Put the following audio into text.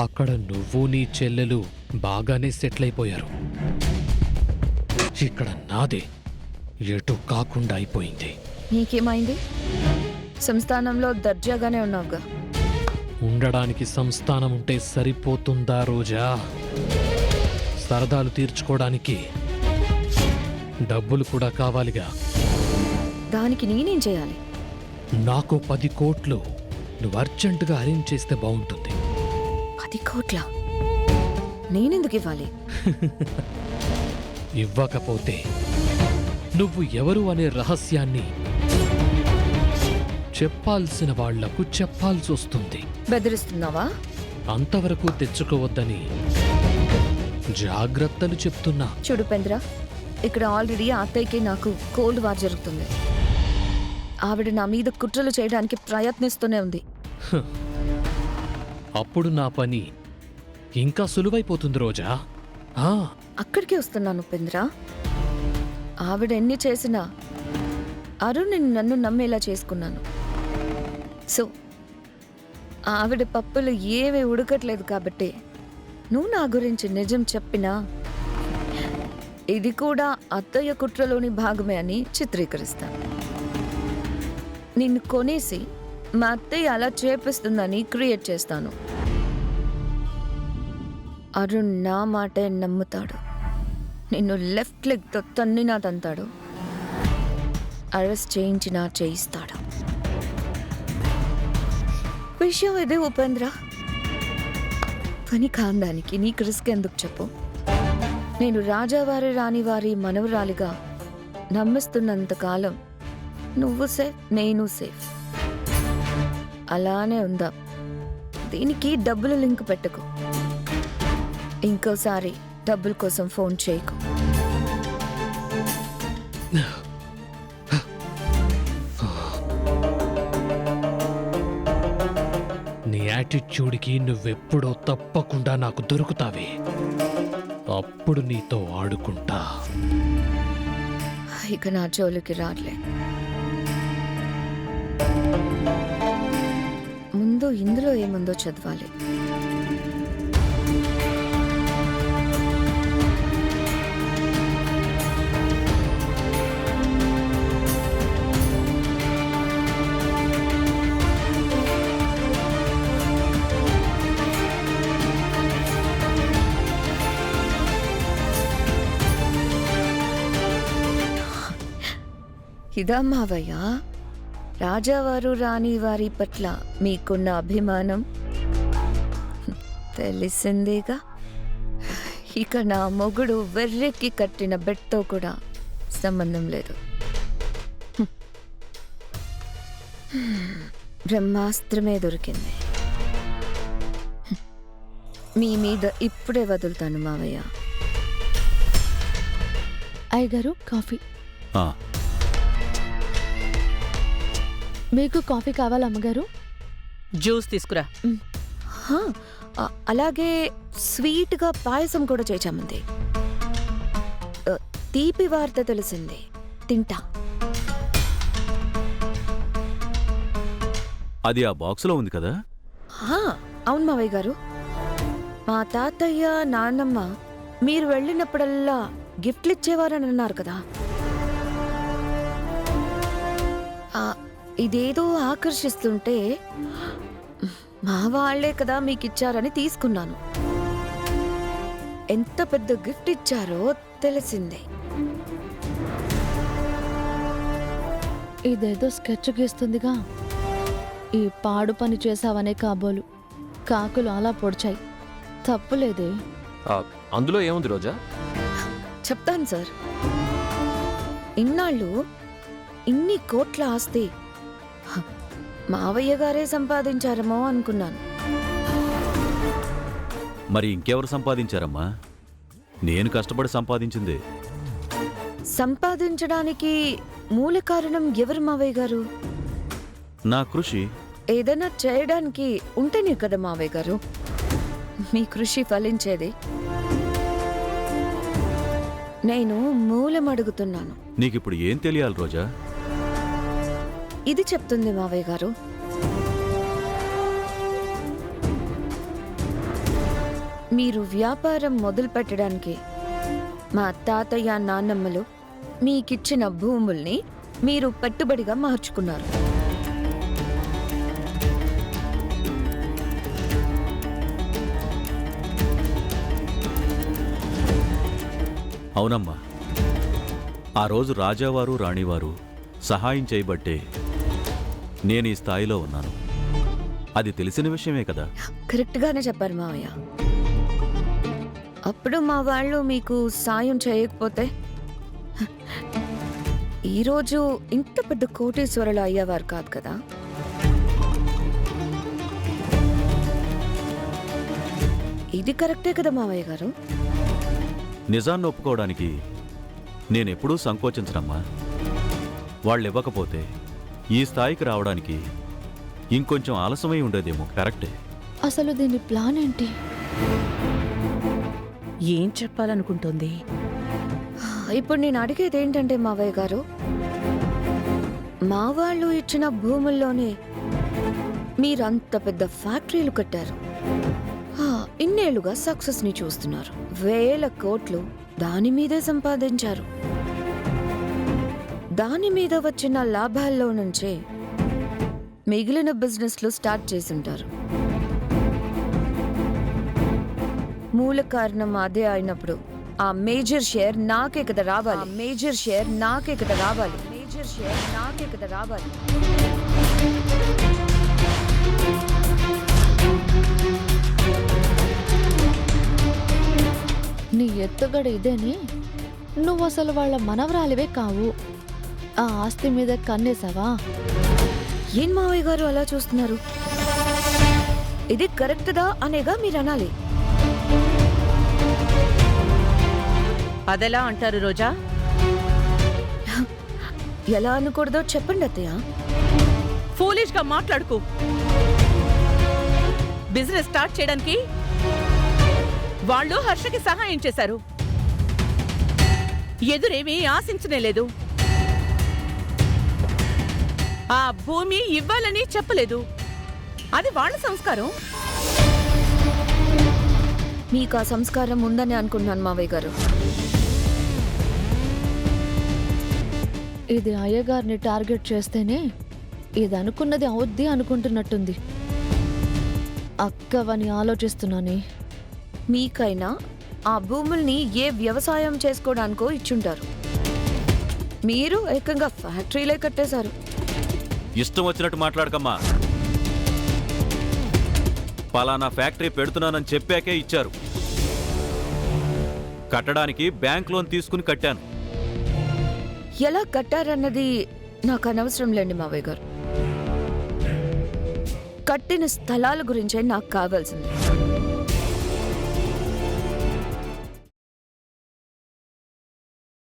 అక్కడ నువ్వు నీ చెల్లెలు బాగానే సెటిల్ అయిపోయారు. ఇక్కడ నాదే ఎటు కాకుండా అయిపోయింది. నీకేమైంది? సంస్థానంలో దర్జాగానే ఉన్నావుగా. ఉండడానికి సంస్థానం ఉంటే సరిపోతుందా రోజా? సరదాలు తీర్చుకోవడానికి డబ్బులు కూడా కావాలిగా. దానికి నేనేం చేయాలి? నాకు 10 కోట్లు నువ్వు అర్జెంటుగా అరేంజ్ చేస్తే బాగుంటుంది. 10 కోట్ల నేనెందుకు ఇవ్వాలి? ఇవ్వకపోతే నువ్వు ఎవరు అనే రహస్యాన్ని చెప్పాల్సిన వాళ్లకు చెప్పాల్సి వస్తుంది. బెదిరిస్తున్నావా? అంతవరకు తెచ్చుకోవద్దని జాగ్రత్తలు చెప్తున్నా. చూడు పెంద్ర, ఇక్కడ ఆల్రెడీ అత్తయ్యకి నాకు కోల్డ్ వార్ జరుగుతుంది. ఆవిడ నా మీద కుట్రలు చేయడానికి ప్రయత్నిస్తూనే ఉంది. అప్పుడు నా పని ఇంకా సులువైపోతుంది రోజా. అక్కడికి వస్తున్నాను పెంద్ర. ఆవిడ ఎన్ని చేసినా అరుణ్ నన్ను నమ్మేలా చేసుకున్నాను. సో ఆవిడ పప్పులు ఏమీ ఉడకట్లేదు కాబట్టి నువ్వు నా గురించి నిజం చెప్పినా ఇది కూడా అత్తయ్య కుట్రలోని భాగమే అని చిత్రీకరిస్తాను. నిన్ను కొనేసి మా అత్తయ్య అలా చేపిస్తుందని క్రియేట్ చేస్తాను. అరుణ్ నా మాటే నమ్ముతాడు. నిన్ను లెఫ్ట్ లెగ్తో తన్నినా తంతాడు, అరెస్ట్ చేయించినా చేయిస్తాడు. విషయం ఇదే ఉపేంద్ర. పని కాందానికి నీకు రిస్క్ ఎందుకు చెప్పు? నేను రాజావారి రాణివారి మనవరాలిగా నమ్మిస్తున్నంతకాలం నువ్వు సేఫ్, నేను సేఫ్. అలానే ఉందా. దీనికి డబ్బులు లింక్ పెట్టుకో. ఇంకోసారి డబ్బుల కోసం ఫోన్ చేయకు. నీ యాటిట్యూడ్కి నువ్వెప్పుడో తప్పకుండా నాకు దొరుకుతావే. అప్పుడు నీతో ఆడుకుంటా. ఇక నా జోలికి రాట్లే. ముందు ఇందులో ఏముందో చదవాలి. ఇదా మావయ్య రాజావారు రాణివారి పట్ల మీకున్న అభిమానం? తెలిసిందేగా. ఇక నా మొగుడు వెర్రెక్కి కట్టిన బెట్తో కూడా సంబంధం లేదు. బ్రహ్మాస్త్రమే దొరికింది. మీ మీద ఇప్పుడే వదులుతాను మావయ్య. అయ్యగారు కాఫీ. మీకు కాఫీ కావాలా అమ్మగారు? జ్యూస్ తీసుకురా. అలాగే స్వీట్గా పాయసం కూడా చేశామంది. తీపి వార్త తెలిసింది, తింటా. అది ఆ బాక్సులో ఉంది కదా? అవును మావయ్య గారు. మా తాతయ్య నాన్నమ్మ మీరు వెళ్ళినప్పుడల్లా గిఫ్ట్లు ఇచ్చేవారని అన్నారు కదా. ఇదేదో ఆకర్షిస్తుంటే మా వాళ్లే కదా మీకు ఇచ్చారని తీసుకున్నాను. ఎంత పెద్ద గిఫ్ట్ ఇచ్చారో తెలిసిందే. ఇదేదో స్కెచ్ గీస్తుందిగా. ఈ పాడు పని చేసావనే కాబోలు కాకులు అలా పొడిచాయి. తప్పులేదే. అందులో ఏముంది రోజా? చెప్తాను సార్. ఇన్నాళ్ళు ఇన్ని కోట్ల ఆస్తి మావయ్య గారే సంపాదించారేమో అనుకున్నాను. మరి ఇంకెవరు సంపాదించారమ్మా? నేను కష్టపడి సంపాదించింది. సంపాదించడానికి మూల కారణం ఎవరు మావయ్య గారు? నా కృషి. ఏదైనా చేయడానికి ఉంటేనే కదా మావయ్య గారు మీ కృషి ఫలించేది. నేను మూలం అడుగుతున్నాను. నీకిప్పుడు ఏం తెలియాలి రోజా? ఇది చెప్తుంది మావయ్య గారు. మీరు వ్యాపారం మొదలు పెట్టడానికి మా తాతయ్య నాన్నమ్మలు మీకిచ్చిన భూముల్ని మీరు పెట్టుబడిగా మార్చుకున్నారు. అవునమ్మా, ఆ రోజు రాజావారు రాణివారు సహాయం చేయబట్టే నేను ఈ స్థాయిలో ఉన్నాను. అది తెలిసిన విషయమే కదా. కరెక్ట్గానే చెప్పారు మావయ్య. అప్పుడు మా వాళ్ళు మీకు సాయం చేయకపోతే ఈరోజు ఇంత పెద్ద కోటీశ్వరులు అయ్యేవారు కాదు కదా. ఇది కరెక్టే కదా మావయ్య గారు. నిజాన్ని ఒప్పుకోవడానికి నేనెప్పుడూ సంకోచించనమ్మా. వాళ్ళు ఇవ్వకపోతే ఈ స్థాయికి రావడానికి ఇంకొంచెం ఆలస్యమై ఉండేదేమో. కరెక్టే. అసలు దీని ప్లాన్ ఏంటి? ఏం చెప్పాలనుకుంటోంది? ఇప్పుడు నేను అడిగేది ఏంటంటే మావయ్య గారు, మా వాళ్ళు ఇచ్చిన భూముల్లోనే మీరంత పెద్ద ఫ్యాక్టరీలు కట్టారు. ఇన్నేళ్లుగా సక్సెస్ ని చూస్తున్నారు. వేల కోట్లు దాని మీదే సంపాదించారు. దాని మీద వచ్చిన లాభాల్లో నుంచే మిగిలిన బిజినెస్లు స్టార్ట్ చేసుంటారు. మూల కారణం అదే అయినప్పుడు ఆ మేజర్ షేర్ నాకే కదా రావాలి. మేజర్ షేర్ నాకే కదా రావాలి. మేజర్ షేర్ నాకే కదా రావాలి. నీ ఎత్తుగడ ఇదేని? నువ్వు అసలు వాళ్ళ మనవరాలివే కావు. ఆ ఆస్తి మీద కన్నేసావా? ఏం మావయ్య గారు అలా చూస్తున్నారు? ఇది కరెక్ట్దా అనేగా మీరు అనాలి. అదెలా అంటారు రోజా? ఎలా అనకూడదో చెప్పండి అత్తయ్య. ఫూలిష్ గా మాట్లాడుకో. బిజినెస్ స్టార్ట్ చేయడానికి వాళ్ళు హర్షకి సహాయం చేశారు. ఎదురేమీ ఆశించనే లేదు. ఆ భూమి ఇవ్వాలని చెప్పలేదు. అది వాళ్ళ సంస్కారం. మీకు ఆ సంస్కారం ఉందని అనుకుంటున్నాను మావయ్య గారు. ఇది అయ్యగారిని టార్గెట్ చేస్తేనే ఇది అనుకున్నది అవుద్ది అనుకుంటున్నట్టుంది. అక్కవని ఆలోచిస్తున్నానే. మీకైనా ఆ భూముల్ని ఏ వ్యవసాయం చేసుకోవడానికో ఇచ్చుంటారు. మీరు ఏకంగా ఫ్యాక్టరీలే కట్టేశారు. ఇష్టం వచ్చినట్టు మాట్లాడకమ్మా. పలానా ఫ్యాక్టరీ పెడుతున్నానని చెప్పాకే ఇచ్చారు. కట్టడానికి బ్యాంక్ లోన్ తీసుకుని కట్టాను. ఎలా కట్టారన్నది నాకు అనవసరం లేండి మావయ్య గారు. కట్టిన స్థలాల గురించే నాకు కావాల్సింది.